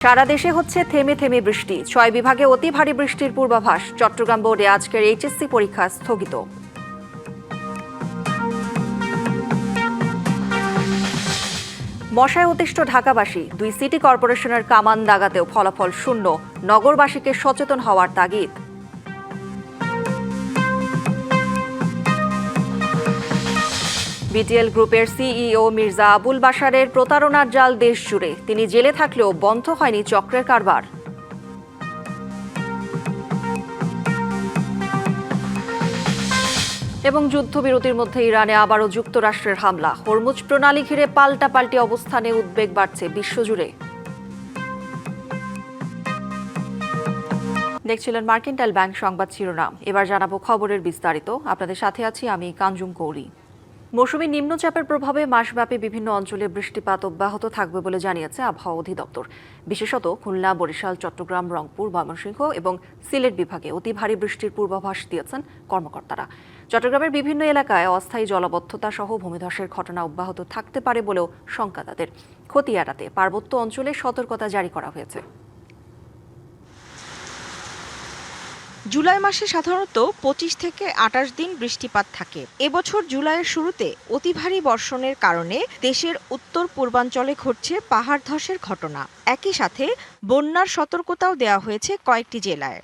সারা দেশে হচ্ছে থেমে থেমে বৃষ্টি। ৬ বিভাগে অতি ভারী বৃষ্টির পূর্বাভাস। চট্টগ্রাম বোর্ডে আজকের এইচএসসি পরীক্ষা স্থগিত। মশায় অতিষ্ঠ ঢাকাবাসী। ২ সিটি কর্পোরেশনের কামান দাগাতেও ফলাফল শূন্য। নগরবাসীকে সচেতন হওয়ার তাগিদ। বিটিএল গ্রুপের সিইও মির্জা আবুল বাশারের প্রতারণার জাল দেশ জুড়ে। তিনি জেলে থাকলেও বন্ধ হয়নি চক্রের কারবার। এবং যুদ্ধবিরতির মধ্যে ইরানে আবারও যুক্তরাষ্ট্রের হামলা। হরমুজ প্রণালী ঘিরে পাল্টাপাল্টি অবস্থানে উদ্বেগ বাড়ছে বিশ্বজুড়ে। দেখছিলেন মার্কেন্টাইল ব্যাংক সংবাদ শিরোনাম। এবার জানাবো খবরের বিস্তারিত। আপনাদের সাথে আছি আমি কাঞ্জুম কৌরি। মৌসুমী নিম্নচাপের প্রভাবে মাসব্যাপী বিভিন্ন অঞ্চলে বৃষ্টিপাত অব্যাহত থাকবে বলে জানিয়েছে আবহাওয়া অধিদপ্তর। বিশেষত খুলনা, বরিশাল, চট্টগ্রাম, রংপুর, ময়মনসিংহ এবং সিলেট বিভাগে অতি ভারী বৃষ্টির পূর্বাভাস দিয়েছেন কর্মকর্তারা। চট্টগ্রামের বিভিন্ন এলাকায় অস্থায়ী জলাবদ্ধতা সহ ভূমিধসের ঘটনা অব্যাহত থাকতে পারে বলেও শঙ্কা তাদের। ক্ষতি এড়াতে পার্বত্য অঞ্চলে সতর্কতা জারি করা হয়েছে। জুলাই মাসে সাধারণত ২৫ থেকে ২৮ দিন বৃষ্টিপাত থাকে। এবছর জুলাইয়ের শুরুতে অতি ভারী বর্ষণের কারণে দেশের উত্তর পূর্বাঞ্চলে ঘটছে পাহাড় ধসের ঘটনা। একই সাথে বন্যার সতর্কতাও দেওয়া হয়েছে কয়েকটি জেলায়।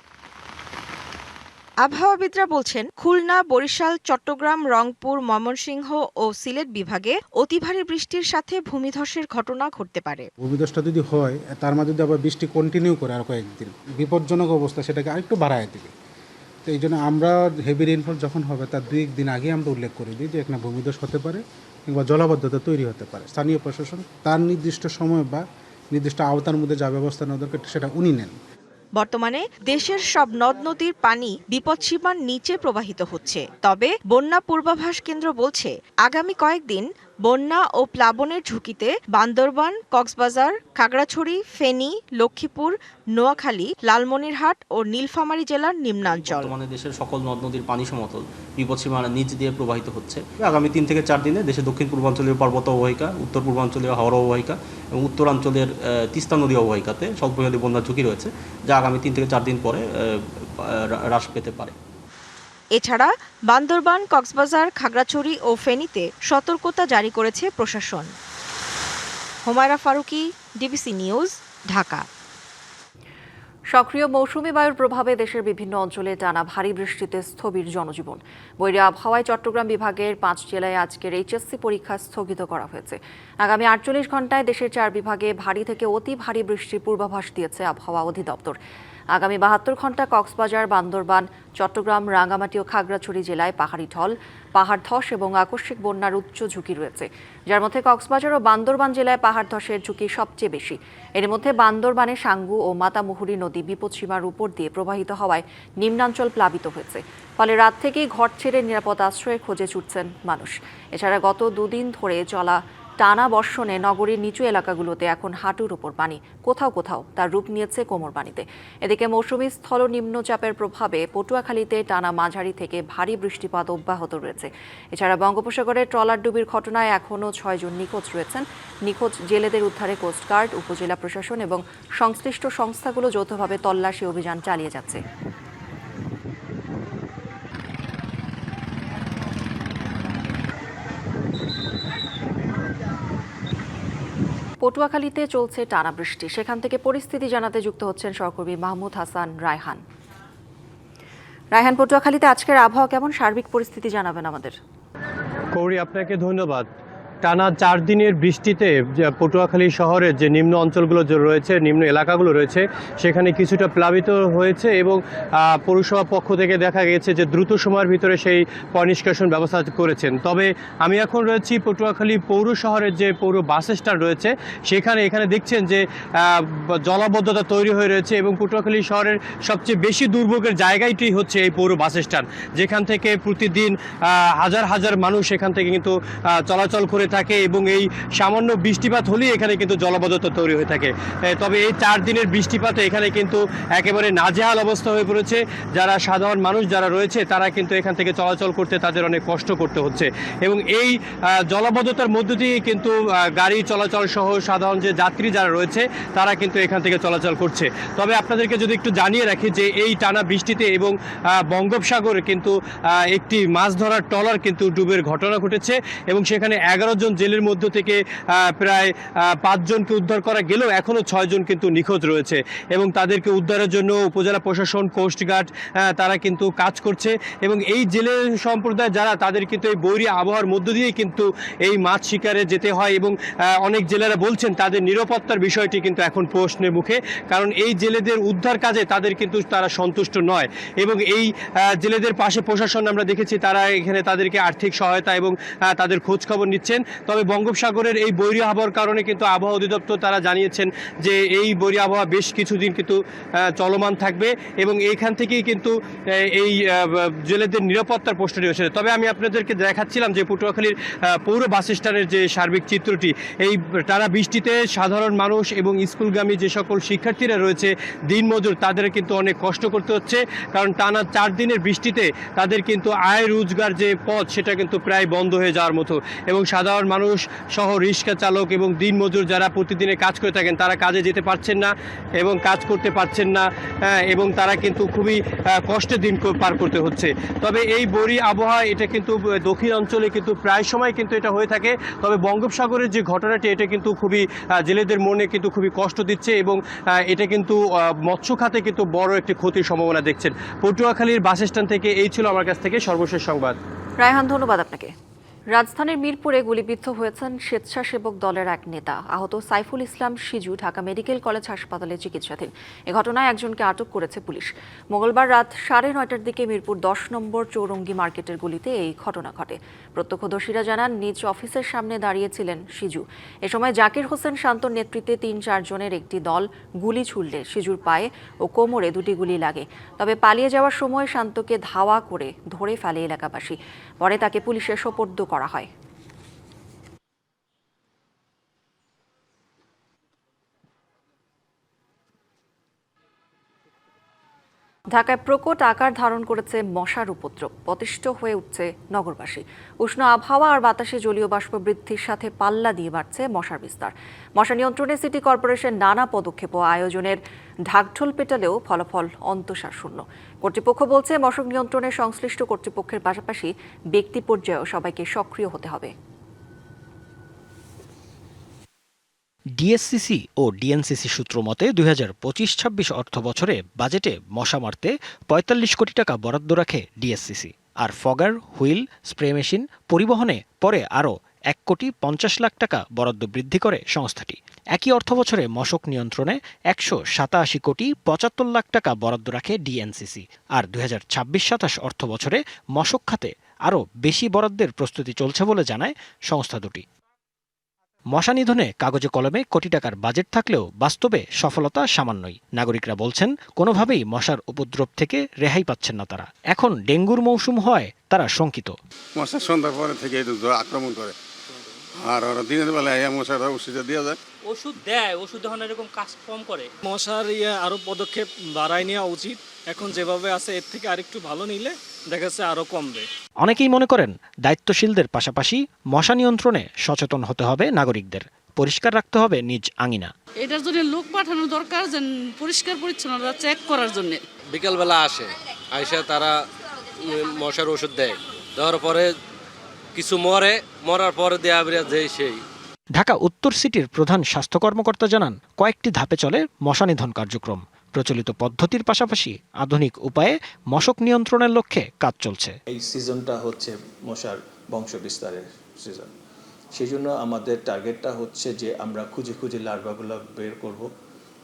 আবহাওয়াবিদরা বলছেন, খুলনা, বরিশাল, চট্টগ্রাম, রংপুর, ময়মনসিংহ ও সিলেট বিভাগে অতি ভারী বৃষ্টির সাথে ভূমিধসের ঘটনা ঘটতে পারে। ভূমিধসটা যদি হয়, তার মাঝে যদি আবার বৃষ্টি কন্টিনিউ করে আর কয়েকদিন, বিপজ্জনক অবস্থা সেটাকে আরেকটু বাড়ায় দিবে। তো এই জন্য আমরা হেভি রেইনফল যখন হবে তার ২-১ দিন আগে আমরা উল্লেখ করে দিই যে এখানে ভূমিধস হতে পারে কিংবা জলাবদ্ধতা তৈরি হতে পারে। স্থানীয় প্রশাসন তার নির্দিষ্ট সময় বা নির্দিষ্ট আওতার মধ্যে যা ব্যবস্থা নেওয়া দরকার সেটা উনি নেন। বর্তমানে দেশের সব নদ নদীর পানি বিপদসীমার নিচে প্রবাহিত হচ্ছে। তবে বন্যা পূর্বাভাস কেন্দ্র বলছে, আগামী কয়েকদিন বন্যা ও প্লাবনের ঝুঁকিতে বান্দরবান, কক্সবাজার, খাগড়াছড়ি, ফেনী, লক্ষ্মীপুর, নোয়াখালী, লালমনিরহাট ও নীলফামারী জেলার নিম্নাঞ্চল। বর্তমানে দেশের সকল নদ নদীর পানি সমতল বিপদসীমার নিচ দিয়ে প্রবাহিত হচ্ছে। আগামী ৩ থেকে ৪ দিনে দেশের দক্ষিণ পূর্বাঞ্চলীয় পার্বত্য অববাহিকা, উত্তর পূর্বাঞ্চলীয় হাওড়া অববাহিকা এবং উত্তরাঞ্চলের তিস্তা নদী অববাহিকাতে স্বল্পমেয়াদী বন্যার ঝুঁকি রয়েছে, যা আগামী ৩ থেকে ৪ দিন পরে হ্রাস পেতে পারে। এছাড়া বান্দরবান, কক্সবাজার, খাগড়াছড়ি ও ফেনীতে সতর্কতা জারি করেছে প্রশাসন। Humaira Faruqui, DBC news, Dhaka. সক্রিয় মৌসুমী বায়ুর প্রভাবে দেশের বিভিন্ন অঞ্চলে টানা ভারী বৃষ্টিতে স্থবির জনজীবন। বৈরী আবহাওয়ায় চট্টগ্রাম বিভাগের ৫ জেলায় আজকের এইচএসসি পরীক্ষা স্থগিত করা হয়েছে। আগামী ৪৮ ঘণ্টায় দেশের ৪ বিভাগে ভারী থেকে অতি ভারী বৃষ্টির পূর্বাভাস দিয়েছে আবহাওয়া অধিদপ্তর। আগামী ৭২ ঘণ্টা কক্সবাজার, বান্দরবান, চট্টগ্রাম, রাঙ্গামাটি ও খাগড়াছড়ি জেলায় পাহাড়ি ঢল, পাহাড় ধস এবং আকস্মিক বন্যার উচ্চ ঝুঁকি রয়েছে, যার মধ্যে কক্সবাজার ও বান্দরবান জেলায় পাহাড় ধসের ঝুঁকি সবচেয়ে বেশি। এর মধ্যে বান্দরবানে সাঙ্গু ও মাতামুহুরী নদী বিপদসীমার উপর দিয়ে প্রবাহিত হওয়ায় নিম্নাঞ্চল প্লাবিত হয়েছে। ফলে রাত থেকেই ঘর ছেড়ে নিরাপদ আশ্রয়ের খোঁজে ছুটছেন মানুষ। এছাড়া গত ২ দিন ধরে চলা টানা বর্ষণে নগরীর নিচু এলাকাগুলোতে এখন হাঁটুর ওপর পানি, কোথাও কোথাও তার রূপ নিয়েছে কোমর পানিতে। এদিকে মৌসুমী স্থল নিম্নচাপের প্রভাবে পটুয়াখালীতে টানা মাঝারি থেকে ভারী বৃষ্টিপাত অব্যাহত রয়েছে। এছাড়া বঙ্গোপসাগরে ট্রলার ডুবির ঘটনায় এখনও ৬ জন নিখোঁজ রয়েছেন। নিখোঁজ জেলেদের উদ্ধারে কোস্টগার্ড, উপজেলা প্রশাসন এবং সংশ্লিষ্ট সংস্থাগুলো যৌথভাবে তল্লাশি অভিযান চালিয়ে যাচ্ছে। পটুয়াখালীতে চলছে টানা বৃষ্টি। সেখান থেকে পরিস্থিতি জানাতে যুক্ত হচ্ছেন সহকর্মী মাহমুদ হাসান রায়হান। রায়হান, পটুয়াখালীতে আজকের আবহাওয়া কেমন, সার্বিক পরিস্থিতি জানাবেন আমাদের। কৌরি, আপনাকে ধন্যবাদ। টানা ৪ দিনের বৃষ্টিতে পটুয়াখালী শহরের যে নিম্ন অঞ্চলগুলো যে রয়েছে, নিম্ন এলাকাগুলো রয়েছে, সেখানে কিছুটা প্লাবিত হয়েছে এবং পৌরসভা পক্ষ থেকে দেখা গেছে যে দ্রুত সময়ের ভিতরে সেই পয়ঃনিষ্কাশন ব্যবস্থা করেছেন। তবে আমি এখন রয়েছি পটুয়াখালী পৌর শহরের যে পৌর বাস স্ট্যান্ড রয়েছে এখানে দেখছেন যে জলাবদ্ধতা তৈরি হয়ে রয়েছে এবং পটুয়াখালী শহরের সবচেয়ে বেশি দুর্ভোগের জায়গাটি হচ্ছে এই পৌর বাস স্ট্যান্ড, যেখান থেকে প্রতিদিন হাজার হাজার মানুষ এখান থেকে কিন্তু চলাচল করে হয়ে থাকে এবং এই সামান্য বৃষ্টিপাত হলেই এখানে কিন্তু জলাবদ্ধতা তৈরি হয়ে থাকে। তবে এই 4 দিনের বৃষ্টিপাতে এখানে কিন্তু একেবারে নাজেহাল অবস্থা হয়ে পড়েছে। যারা সাধারণ মানুষ যারা রয়েছে তারা কিন্তু এখান থেকে চলাচল করতে তাদের অনেক কষ্ট করতে হচ্ছে এবং এই জলাবদ্ধতার মধ্য দিয়ে কিন্তু গাড়ি চলাচল সহ সাধারণ যে যাত্রী যারা রয়েছে তারা কিন্তু এখান থেকে চলাচল করছে। তবে আপনাদেরকে যদি একটু জানিয়ে রাখি যে এই টানা বৃষ্টিতে এবং বঙ্গোপসাগরে কিন্তু একটি মাছ ধরার ট্রলার কিন্তু ডুবের ঘটনা ঘটেছে এবং সেখানে 11 জন জেলের মধ্য থেকে প্রায় 5 জনকে উদ্ধার করা গেলেও এখনও 6 জন কিন্তু নিখোঁজ রয়েছে এবং তাদেরকে উদ্ধারের জন্য উপজেলা প্রশাসন, কোস্টগার্ড তারা কিন্তু কাজ করছে এবং এই জেলে সম্প্রদায় যারা তাদের কিন্তু এই বৈরী আবহাওয়ার মধ্য দিয়েই কিন্তু এই মাছ শিকারে যেতে হয় এবং অনেক জেলেরা বলছেন তাদের নিরাপত্তার বিষয়টি কিন্তু এখন প্রশ্নের মুখে, কারণ এই জেলেদের উদ্ধার কাজে তাদের কিন্তু তারা সন্তুষ্ট নয় এবং এই জেলেদের পাশে প্রশাসন আমরা দেখেছি তারা এখানে তাদেরকে আর্থিক সহায়তা এবং তাদের খোঁজ খবর নিচ্ছেন। তবে বঙ্গোপসাগরের এই বৈরী আবহাওয়ার কারণে কিন্তু আবহাওয়া অধিদপ্তর তারা জানিয়েছেন যে এই বৈরী আবহাওয়া বেশ কিছুদিন কিন্তু চলমান থাকবে এবং এইখান থেকেই কিন্তু এই জেলেদের নিরাপত্তার প্রশ্নটি হয়েছে। তবে আমি আপনাদেরকে দেখাচ্ছিলাম যে পটুয়াখালীর পৌর বাস স্ট্যান্ডের যে সার্বিক চিত্রটি, এই টানা বৃষ্টিতে সাধারণ মানুষ এবং স্কুলগামী যে সকল শিক্ষার্থীরা রয়েছে দিনমজুর তাদের কিন্তু অনেক কষ্ট করতে হচ্ছে, কারণ টানা 4 দিনের বৃষ্টিতে তাদের কিন্তু আয় রোজগার যে পথ সেটা কিন্তু প্রায় বন্ধ হয়ে যাওয়ার মতো এবং সাধারণ মানুষ সহ রিক্সা চালক এবং দিনমজুর যারা প্রতিদিনে কাজ করে থাকেন তারা কাজে যেতে পারছেন না এবং কাজ করতে পারছেন না এবং তারা কিন্তু খুবই কষ্টের দিন পার করতে হচ্ছে। তবে এই বৈরী আবহাওয়া এটা কিন্তু দক্ষিণ অঞ্চলে কিন্তু প্রায় সময় কিন্তু এটা হয়ে থাকে। তবে বঙ্গোপসাগরের যে ঘটনাটি এটা কিন্তু খুবই জেলেদের মনে কিন্তু খুবই কষ্ট দিচ্ছে এবং এটা কিন্তু মৎস্য খাতে কিন্তু বড় একটি ক্ষতির সম্ভাবনা দেখছেন। পটুয়াখালীর বাস স্ট্যান্ড থেকে এই ছিল আমার কাছ থেকে সর্বশেষ সংবাদ। রায়হান, ধন্যবাদ আপনাকে। রাজধানীর মিরপুরে গুলিবিদ্ধ হয়েছেন স্বেচ্ছাসেবক দলের এক নেতা। আহত সাইফুল ইসলাম সিজু ঢাকা মেডিকেল কলেজ হাসপাতালে চিকিৎসাধীন। এ ঘটনায় একজনকে আটক করেছে পুলিশ। মঙ্গলবার রাত 9:30টার দিকে মিরপুর 10 নম্বর চৌরঙ্গি মার্কেটের গলিতে এই ঘটনা ঘটে। প্রত্যক্ষদর্শীরা জানান নিজ অফিসের সামনে দাঁড়িয়েছিলেন সিজু। এ সময় জাকির হোসেন শান্তর নেতৃত্বে 3-4 জনের একটি দল গুলি ছুড়লে সিজুর পায়ে ও কোমরে 2টি গুলি লাগে। তবে পালিয়ে যাওয়ার সময় শান্তকে ধাওয়া করে ধরে ফেলে এলাকাবাসী। পরে তাকে পুলিশে সোপর্দ করা হয়। ঢাকায় প্রকট আকার ধারণ করেছে মশার উপদ্রব। অতিষ্ঠ হয়ে উঠছে নগরবাসী। উষ্ণ আবহাওয়া আর বাতাসে জলীয় বাষ্প বৃদ্ধির সাথে পাল্লা দিয়ে বাড়ছে মশার বিস্তার। মশা নিয়ন্ত্রণে সিটি কর্পোরেশন নানা পদক্ষেপ ও আয়োজনের ঢাকঢোল পেটালেও ফলাফল অন্তঃসার শূন্য। কর্তৃপক্ষ বলছে মশক নিয়ন্ত্রণে সংশ্লিষ্ট কর্তৃপক্ষের পাশাপাশি ব্যক্তি পর্যায়েও সবাইকে সক্রিয় হতে হবে। ডিএসসিসি ও ডিএনসিসি সূত্র মতে 2025-26 অর্থ বছরে বাজেটে মশা মারতে 45 কোটি টাকা বরাদ্দ রাখে ডিএসসিসি। আর ফগার, হুইল, স্প্রে মেশিন পরিবহনে পরে আরও 1,50,00,000 টাকা বরাদ্দ বৃদ্ধি করে সংস্থাটি। একই অর্থ বছরে মশক নিয়ন্ত্রণে 187,75,00,000 টাকা বরাদ্দ রাখে ডিএনসিসি। আর 2026-27 অর্থ বছরে মশক খাতে আরও বেশি বরাদ্দের প্রস্তুতি চলছে বলে জানায় সংস্থা দুটি। মশা নিধনে কাগজে কলমে কোটি টাকার বাজেট থাকলেও বাস্তবে সফলতা সামান্যই। নাগরিকরা বলছেন কোনোভাবেই মশার উপদ্রব থেকে রেহাই পাচ্ছেন না তারা। এখন ডেঙ্গুর মৌসুম হয় তারা শঙ্কিত। মশা সন্ধ্যার পরে থেকে আক্রমণ করে আর ওরা দিনের বেলায় মশার ওষুধ দেওয়া যায়, ওষুধ দেয়, ওষুধ যখন এরকম কাজ কম করে। মশার আরো পদক্ষেপ বাড়াই নেওয়া উচিত। এখন যেভাবে আছে এর থেকে আরেকটু ভালো নিলে দেখা যাচ্ছে আরো কমবে। অনেকেই মনে করেন দায়িত্বশীলদের পাশাপাশি মশা নিয়ন্ত্রণে সচেতন হতে হবে নাগরিকদের। পরিষ্কার রাখতে হবে নিজ আঙিনা। এটার জন্য লোক পাঠানো দরকার, যে পরিষ্কার পরিচ্ছন্নতা চেক করার জন্য। বিকালবেলা আসে, আইসা তারা মশার ওষুধ দেয়, দেওয়ার পরে কিছু মরার পরে দেয়া যায় সেই। ঢাকা উত্তর সিটির প্রধান স্বাস্থ্য কর্মকর্তা জানান কয়েকটি ধাপে চলে মশা নিধন কার্যক্রম। প্রচলিত পদ্ধতির পাশাপাশি আধুনিক উপায়ে মশক নিয়ন্ত্রণের লক্ষ্যে কাজ চলছে। এই সিজনটা হচ্ছে মশার বংশ বিস্তারের সিজন। সেই জন্য আমাদের টার্গেটটা হচ্ছে যে আমরা খুঁজে খুঁজে লার্ভাগুলো বের করব,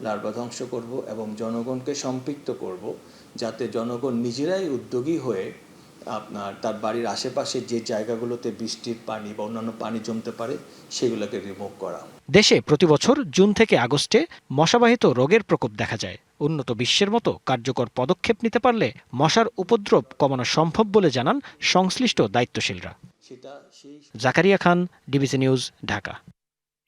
লার্ভা ধ্বংস করব এবং জনগণকে সম্পৃক্ত করব, যাতে জনগণ নিজেরাই উদ্যোগী হয়ে তার বাড়ির আশেপাশে যে জায়গাগুলোতে বৃষ্টির পানি বা অন্যান্য পানি জমতে পারে সেগুলোকে রিমুভ করা। দেশে প্রতিবছর জুন থেকে আগস্টে মশাবাহিত রোগের প্রকোপ দেখা যায়। উন্নত বিশ্বের মতো কার্যকর পদক্ষেপ নিতে পারলে মশার উপদ্রব কমানো সম্ভব বলে জানান সংশ্লিষ্ট দায়িত্বশীলরা। জাকারিয়া খান, ডিবিসি নিউজ, ঢাকা।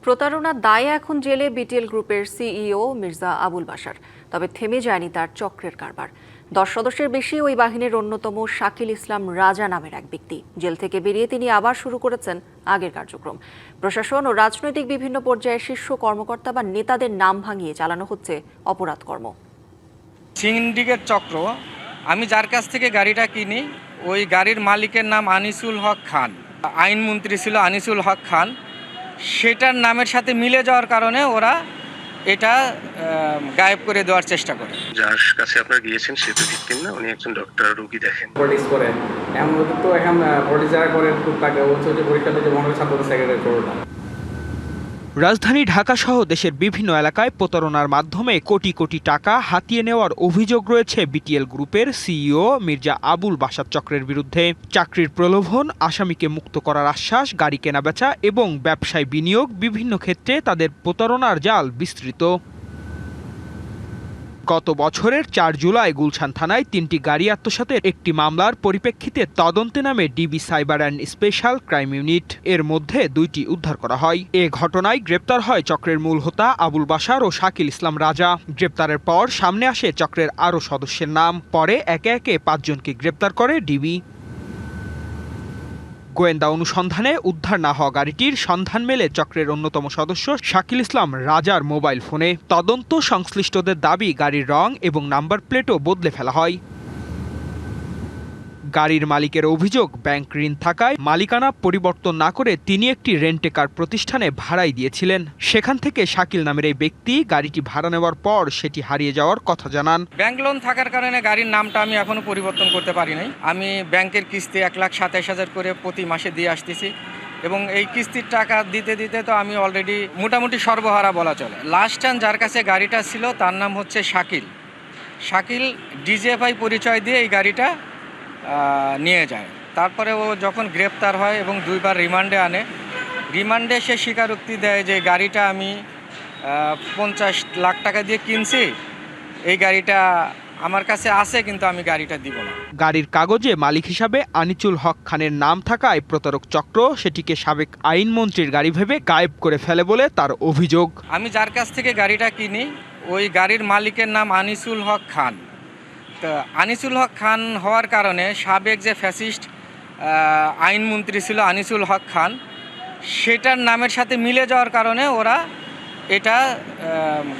প্রতারণার দায়ে এখন জেলে বিটিএল গ্রুপের সিইও মির্জা আবুল বাশার। তবে থেমে যায়নি তার চক্রের কারবার। 10 সদস্যের বেশি ওই বাহিনীর অন্যতম শাকিল ইসলাম রাজা নামের এক ব্যক্তি। জেল থেকে বেরিয়ে তিনি আবার শুরু করেছেন আগের কার্যক্রম। প্রশাসন ও রাজনৈতিক বিভিন্ন পর্যায়ের শীর্ষ কর্মকর্তা বা নেতাদের নাম ভাঙিয়ে চালানো হচ্ছে অপরাধ কর্ম। সিন্ডিকেট চক্র। আমি যার কাছ থেকে গাড়িটা কিনি ওই গাড়ির মালিকের নাম আনিসুল হক খান, আইনমন্ত্রী ছিল আনিসুল হক খান। সেটার নামের সাথে মিলে যাওয়ার কারণে ওরা এটা গায়েব করে দেওয়ার চেষ্টা করে। যার কাছে আপনারা গিয়েছেন সে তো ভিকটিম না, উনি একজন ডক্টর, রোগী দেখেন। পলিটিক্স করে এমন তো এখন পলিটিক্স যারা করে তাকে হচ্ছে যে পরীক্ষাতে যে মনে ছাত্র সেক্রেটারি করো না। রাজধানী ঢাকা সহ দেশের বিভিন্ন এলাকায় প্রতারণার মাধ্যমে কোটি কোটি টাকা হাতিয়ে নেওয়ার অভিযোগ রয়েছে বিটিএল গ্রুপের সিইও মির্জা আবুল বাশার চক্রের বিরুদ্ধে। চাকরির প্রলোভন, আসামিকে মুক্ত করার আশ্বাস, গাড়ি কেনাবেচা এবং ব্যবসায় বিনিয়োগ, বিভিন্ন ক্ষেত্রে তাদের প্রতারণার জাল বিস্তৃত। গত বছরের 4 জুলাই গুলশান থানায় 3টি গাড়ি আত্মসাতের একটি মামলার পরিপ্রেক্ষিতে তদন্তে নামে DB cyber and special crime unit. এর মধ্যে 2টি উদ্ধার করা হয়। এ ঘটনায় গ্রেপ্তার হয় চক্রের মূল হোতা আবুল বাশার ও শাকিল ইসলাম রাজা। গ্রেপ্তারের পর সামনে আসে চক্রের আরও সদস্যের নাম। পরে একে একে 5 জনকে গ্রেপ্তার করে ডিবি। গোয়েন্দা অনুসন্ধানে উদ্ধার না হওয়া গাড়িটির সন্ধান মেলে চক্রের অন্যতম সদস্য শাকিল ইসলাম রাজার মোবাইল ফোনে। তদন্ত সংশ্লিষ্টদের দাবি গাড়ির রং এবং নাম্বার প্লেটও বদলে ফেলা হয়। গাড়ির মালিকের অভিযোগ, ব্যাংক ঋণ থাকায় মালিকানা পরিবর্তন না করে তিনি একটি রেন্টে কার প্রতিষ্ঠানে ভাড়াই দিয়েছিলেন। সেখান থেকে শাকিল নামের এই ব্যক্তি গাড়িটি ভাড়া নেওয়ার পর সেটি হারিয়ে যাওয়ার কথা জানান। ব্যাংক লোন থাকার কারণে গাড়ির নামটা আমি এখনো পরিবর্তন করতে পারি নাই। আমি ব্যাংকের কিস্তি 1,27,000 করে প্রতি মাসে দিয়ে আসতেছি এবং এই কিস্তির টাকা দিতে দিতে তো আমি অলরেডি মোটামুটি সর্বহারা বলা চলে। লাস্ট টাইম যার কাছে গাড়িটা ছিল তার নাম হচ্ছে শাকিল ডিজিএফআই পরিচয় দিয়ে এই গাড়িটা নিয়ে যায়। তারপরে ও যখন গ্রেপ্তার হয় এবং 2বার রিমান্ডে আনে, রিমান্ডে সে স্বীকারোক্তি দেয় যে গাড়িটা আমি 50 লাখ টাকা দিয়ে কিনছি, এই গাড়িটা আমার কাছে আছে কিন্তু আমি গাড়িটা দিব না। গাড়ির কাগজে মালিক হিসাবে আনিসুল হক খানের নাম থাকায় প্রতারক চক্র সেটিকে সাবেক আইনমন্ত্রীর গাড়ি ভেবে গায়েব করে ফেলে বলে তার অভিযোগ। আমি যার কাছ থেকে গাড়িটা কিনি ওই গাড়ির মালিকের নাম আনিসুল হক খান। তো আনিসুল হক খান হওয়ার কারণে সাবেক যে ফ্যাসিস্ট আইনমন্ত্রী ছিল আনিসুল হক খান, সেটার নামের সাথে মিলে যাওয়ার কারণে ওরা এটা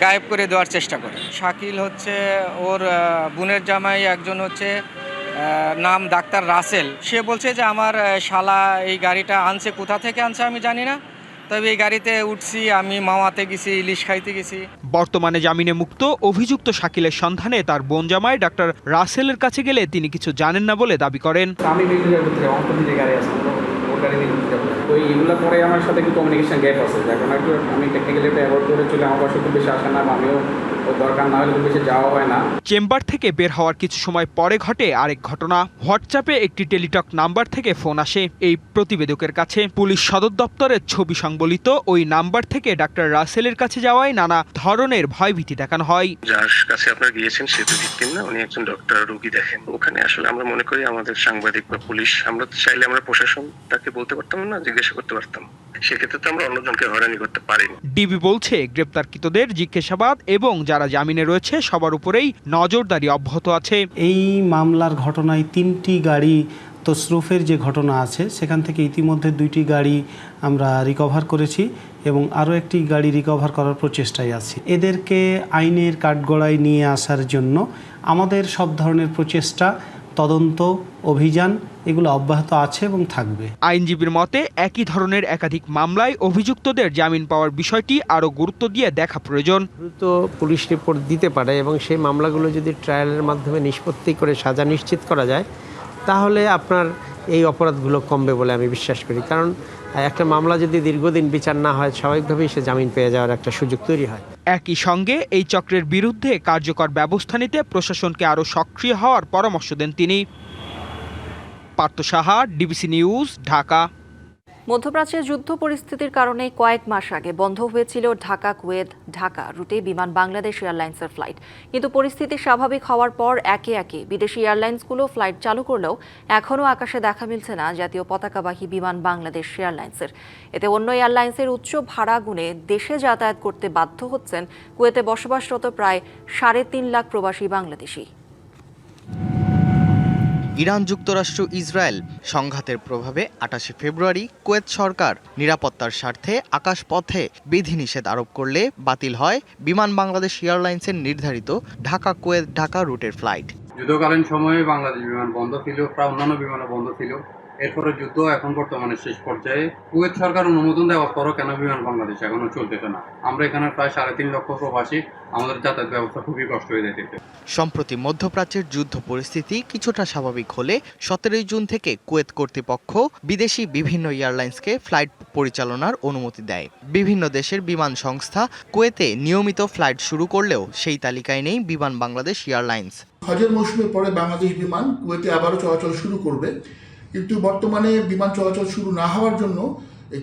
গায়েব করে দেওয়ার চেষ্টা করে। শাকিল হচ্ছে ওর বোনের জামাই, একজন হচ্ছে নাম ডাক্তার রাসেল। সে বলছে যে আমার শালা এই গাড়িটা আনছে, কোথা থেকে আনছে আমি জানি না, তবে এই গাড়িতে উঠছি, আমি মাওয়াতে গেছি, ইলিশ খাইতে গেছি। বর্তমানে জামিনে মুক্ত অভিযুক্ত শাকিলের সন্ধানে তার বোন জামাই ডাক্তার রাসেলের কাছে গেলে তিনি কিছু জানেন না বলে দাবি করেন। আমি গাড়ি আছে ওর গাড়ি ওই এগুলো পরে আমার সাথে একটু কমিউনিকেশন গ্যাপ আছে। এখন একটু আমি টেকনিক্যালি একটু অ্যাভয়েড করে চলে, আমার বাসা খুব বেশি আসে না, আমিও দরকার না হলে খুব বেশি যাওয়া হয় না। চেম্বার থেকে বের হওয়ার কিছু সময় পরে ঘটে আরেক ঘটনা। হোয়াটসঅ্যাপে একটি টেলিটক নাম্বার থেকে ফোন আসে এই প্রতিবেদকের কাছে। পুলিশ সদর দপ্তরের ছবি সংবলিত ওই নাম্বার থেকে ডাক্তার রাসেলের কাছে যাওয়ায় নানা ধরনের ভয়ভীতি দেখানো হয়। যার কাছে আপনারা গিয়েছেন সে তো ভিকটিম না, উনি একজন ডক্টর, রোগী দেখেন। ওখানে আসলে আমরা মনে করি আমাদের সাংবাদিক বা পুলিশ, আমরা চাইলে আমরা প্রশাসন তাকে বলতে পারতাম না, জিজ্ঞাসা করতে পারতাম। সেক্ষেত্রে তো আমরা অন্যজনকে হয়রানি করতে পারিনি। ডিবি বলছে গ্রেপ্তারকৃতদের জিজ্ঞাসাবাদ এবং যারা জামিনে রয়েছে সবার উপরেই নজরদারি অব্যাহত আছে। এই মামলার ঘটনায় 3টি গাড়ি তসরুফের যে ঘটনা আছে সেখান থেকে ইতিমধ্যে 2টি গাড়ি আমরা রিকভার করেছি এবং আরও একটি গাড়ি রিকভার করার প্রচেষ্টায় আছি। এদেরকে আইনের কাঠগড়ায় নিয়ে আসার জন্য আমাদের সব ধরনের প্রচেষ্টা, তদন্ত, অভিযান এগুলো অব্যাহত আছে এবং থাকবে। আইনজীবীর মতে একই ধরনের একাধিক মামলায় অভিযুক্তদের জামিন পাওয়ার বিষয়টি আরও গুরুত্ব দিয়ে দেখা প্রয়োজন। দ্রুত পুলিশ রিপোর্ট দিতে পারে এবং সেই মামলাগুলো যদি ট্রায়ালের মাধ্যমে নিষ্পত্তি করে সাজা নিশ্চিত করা যায় তাহলে আপনার এই অপরাধগুলো কমবে বলে আমি বিশ্বাস করি। কারণ একটা মামলা যদি দীর্ঘদিন বিচার না হয় স্বাভাবিকভাবেই সে জামিন পেয়ে যাওয়ার একটা সুযোগ তৈরি হয়। একই সঙ্গে এই চক্রের বিরুদ্ধে কার্যকর ব্যবস্থা নিতে প্রশাসনকে আরও সক্রিয় হওয়ার পরামর্শ দেন তিনি। Partha Saha, DBC news, Dhaka. মধ্যপ্রাচ্যে যুদ্ধ পরিস্থিতির কারণে কয়েক মাস আগে বন্ধ হয়েছিল ঢাকা কুয়েত ঢাকা রুটে বিমান বাংলাদেশ এয়ারলাইন্সের ফ্লাইট, কিন্তু পরিস্থিতি স্বাভাবিক হওয়ার পর একে একে বিদেশি এয়ারলাইন্সগুলো ফ্লাইট চালু করলেও এখনও আকাশে দেখা মিলছে না জাতীয় পতাকাবাহী বিমান বাংলাদেশ এয়ারলাইন্সের। এতে অন্য এয়ারলাইন্সের উচ্চ ভাড়া গুনে দেশে যাতায়াত করতে বাধ্য হচ্ছেন কুয়েতে বসবাসরত প্রায় 3.5 লাখ প্রবাসী বাংলাদেশি। ইরান যুক্তরাষ্ট্র ইসরায়েল সংঘাতের প্রভাবে 28 ফেব্রুয়ারি কুয়েত সরকার নিরাপত্তার স্বার্থে আকাশপথে বিধিনিষেধ আরোপ করলে বাতিল হয় বিমান বাংলাদেশ এয়ারলাইন্সের নির্ধারিত ঢাকা কুয়েত ঢাকা রুটের ফ্লাইট। যুদ্ধকালীন সময়ে বাংলাদেশ বিমান বন্ধ ছিল, প্রায় অন্যান্য বিমানও বন্ধ ছিল। এরপরে যুদ্ধ এখন বর্তমানে শেষ পর্যায়ে। কুয়েত সরকার অনুমোদন দেওয়ার পরও কেন বিমান বাংলাদেশ এখনো চলতেছে না? আমরা এখানে প্রায় 3.5 লক্ষ প্রবাসী, আমাদের যাতায়াত ব্যবস্থা খুবই কষ্ট হয়ে যাচ্ছে। সম্প্রতি মধ্যপ্রাচ্যের যুদ্ধ পরিস্থিতি কিছুটা স্বাভাবিক হলে 17 জুন থেকে কুয়েত কর্তৃপক্ষ বিদেশি বিভিন্ন এয়ারলাইন্সকে ফ্লাইট পরিচালনার অনুমতি দেয়। বিভিন্ন দেশের বিমান সংস্থা কুয়েতে নিয়মিত ফ্লাইট শুরু করলেও সেই তালিকায় নেই বিমান বাংলাদেশ এয়ারলাইন্স। হজের মৌসুমের পরে বাংলাদেশ বিমান কুয়েতে আবারও চলাচল শুরু করবে, কিন্তু বর্তমানে বিমান চলাচল শুরু না হওয়ার জন্য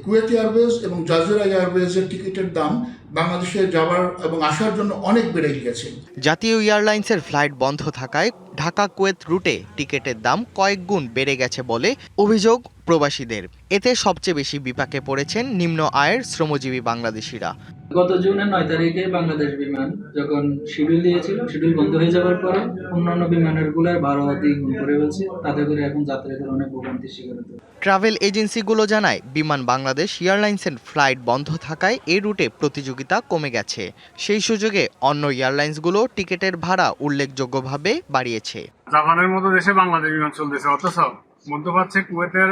কুয়েত এয়ারওয়েজ এবং জাজিরা এয়ারওয়েজের টিকিটের দাম বাংলাদেশে যাওয়ার এবং আসার জন্য অনেক বেড়ে গিয়েছে। জাতীয় এয়ারলাইন্সের ফ্লাইট বন্ধ থাকায় ঢাকা কুয়েত রুটে টিকিটের দাম কয়েক গুণ বেড়ে গেছে বলে অভিযোগ প্রবাসীদের। এতে সবচেয়ে বেশি বিপাকে পড়েছেন নিম্ন আয়ের শ্রমজীবী বাংলাদেশিরা। গত জুনের 9 তারিখে বাংলাদেশ বিমান যখন শিডিউল দিয়েছিল, শিডিউল বন্ধ হয়ে যাওয়ার পরে অন্যান্য বিমানের গুলোর 12 দ্বিগুণ করে ফেলছে, তাতে করে এখন যাত্রীদের অনেক ভোগান্তির শিকার হতে হয়। ট্রাভেল এজেন্সিগুলো জানায় বিমান বাংলাদেশ এয়ারলাইন্সের ফ্লাইট বন্ধ থাকায় এই রুটে প্রতিযোগিতা কমে গেছে। সেই সুযোগে অন্য এয়ারলাইন্সগুলো টিকিটের ভাড়া উল্লেখযোগ্যভাবে বাড়িয়েছে। জাপানের মতো দেশে বাংলাদেশ বিমান চলতেছে, অথচ মধ্যপ্রাচ্যে কুয়েতের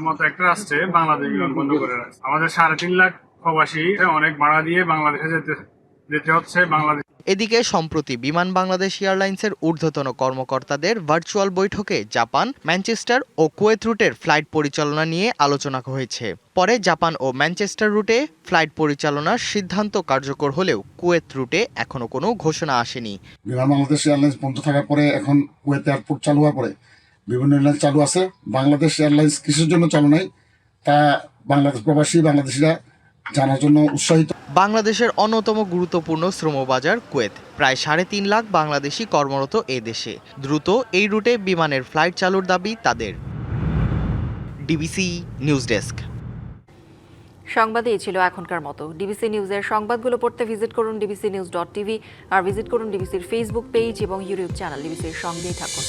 মতো একটা রাষ্ট্রে বাংলাদেশ বিমান বন্ধ করে রাখছে। আমাদের 3.5 লাখ প্রবাসী অনেক ভাড়া দিয়ে বাংলাদেশে যেতে হচ্ছে। এদিকে সম্প্রতি বিমান বাংলাদেশ এয়ারলাইন্সের ঊর্ধ্বতন কর্মকর্তাদের ভার্চুয়াল বৈঠকে জাপান, ম্যানচেস্টার ও কুয়েত রুটের ফ্লাইট পরিচালনা নিয়ে আলোচনা হয়েছে। পরে জাপান ও ম্যানচেস্টার রুটে ফ্লাইট পরিচালনার সিদ্ধান্ত কার্যকর হলেও কুয়েত রুটে এখনো কোনো ঘোষণা আসেনি। বিমান বাংলাদেশ এয়ারলাইন্স বন্ধ থাকার পরে এখন কুয়েত এয়ারপোর্ট চালু হওয়ার পরে বিভিন্ন এয়ারলাইন্স চালু আছে। বাংলাদেশ এয়ারলাইন্স কিসের জন্য চালু নাই তা বাংলাদেশ প্রবাসী বাংলাদেশিরা জানার জন্য উৎসাহিত। বাংলাদেশের অন্যতম গুরুত্বপূর্ণ শ্রমবাজার কুয়েত, প্রায় 3.5 লাখ বাংলাদেশি কর্মরত এ দেশে। দ্রুত এই রুটে বিমানের ফ্লাইট চালুর দাবি তাদের। DBC news desk. সংবাদে এই ছিল এখনকার মতো। ডিবিসি নিউজের সংবাদগুলো পড়তে ভিজিট করুন dbcnews.tv আর ভিজিট করুন ডিবিসির ফেসবুক পেজ এবং ইউটিউব চ্যানেল। ডিবিসির সঙ্গেই থাকুন।